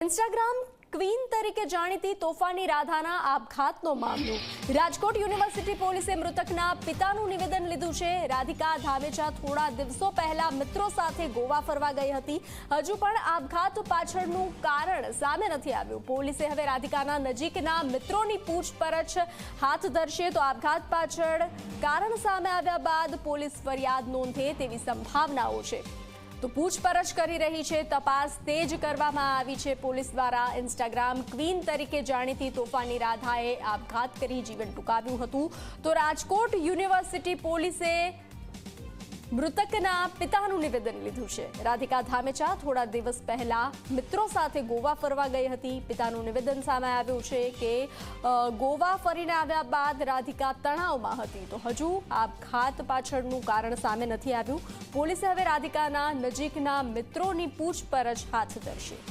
Instagram queen તરીકે જાણીતી તોફાની રાધાના આપઘાતનો મામલો। રાજકોટ યુનિવર્સિટી પોલીસે મૃતકના પિતાનું નિવેદન લીધું છે। રાધિકા ધામેચા થોડા દિવસો પહેલા મિત્રો સાથે ગોવા ફરવા ગઈ હતી। હજુ પણ આપઘાત પાછળનું કારણ સામે નથી આવ્યું। પોલીસે હવે રાધિકાના નજીકના મિત્રોની પૂછપરછ હાથ ધરશે। તો આપઘાત પાછળ કારણ સામે આવ્યા બાદ પોલીસ ફરિયાદ નોંધે તેવી સંભાવનાઓ છે। તો પૂછપરછ કરી રહી છે, તપાસ તેજ કરવામાં આવી છે પોલીસ દ્વારા। ઇન્સ્ટાગ્રામ ક્વીન તરીકે જાણીતી તોફાની રાધાએ આપઘાત કરી જીવન ટૂંકાવ્યું હતું। તો રાજકોટ યુનિવર્સિટી પોલીસે મૃતકના પિતાનું નિવેદન લીધું છે। રાધિકા ધામેચા થોડા દિવસ પહેલા મિત્રો સાથે ગોવા ફરવા ગઈ હતી। પિતાનું નિવેદન સામે આવ્યું છે કે ગોવા ફરીને આવ્યા બાદ રાધિકા તણાવમાં હતી। તો હજુ આપઘાત પાછળનું કારણ સામે નથી આવ્યું। પોલીસે હવે રાધિકાના નજીકના મિત્રોની પૂછપરછ હાથ ધરશે।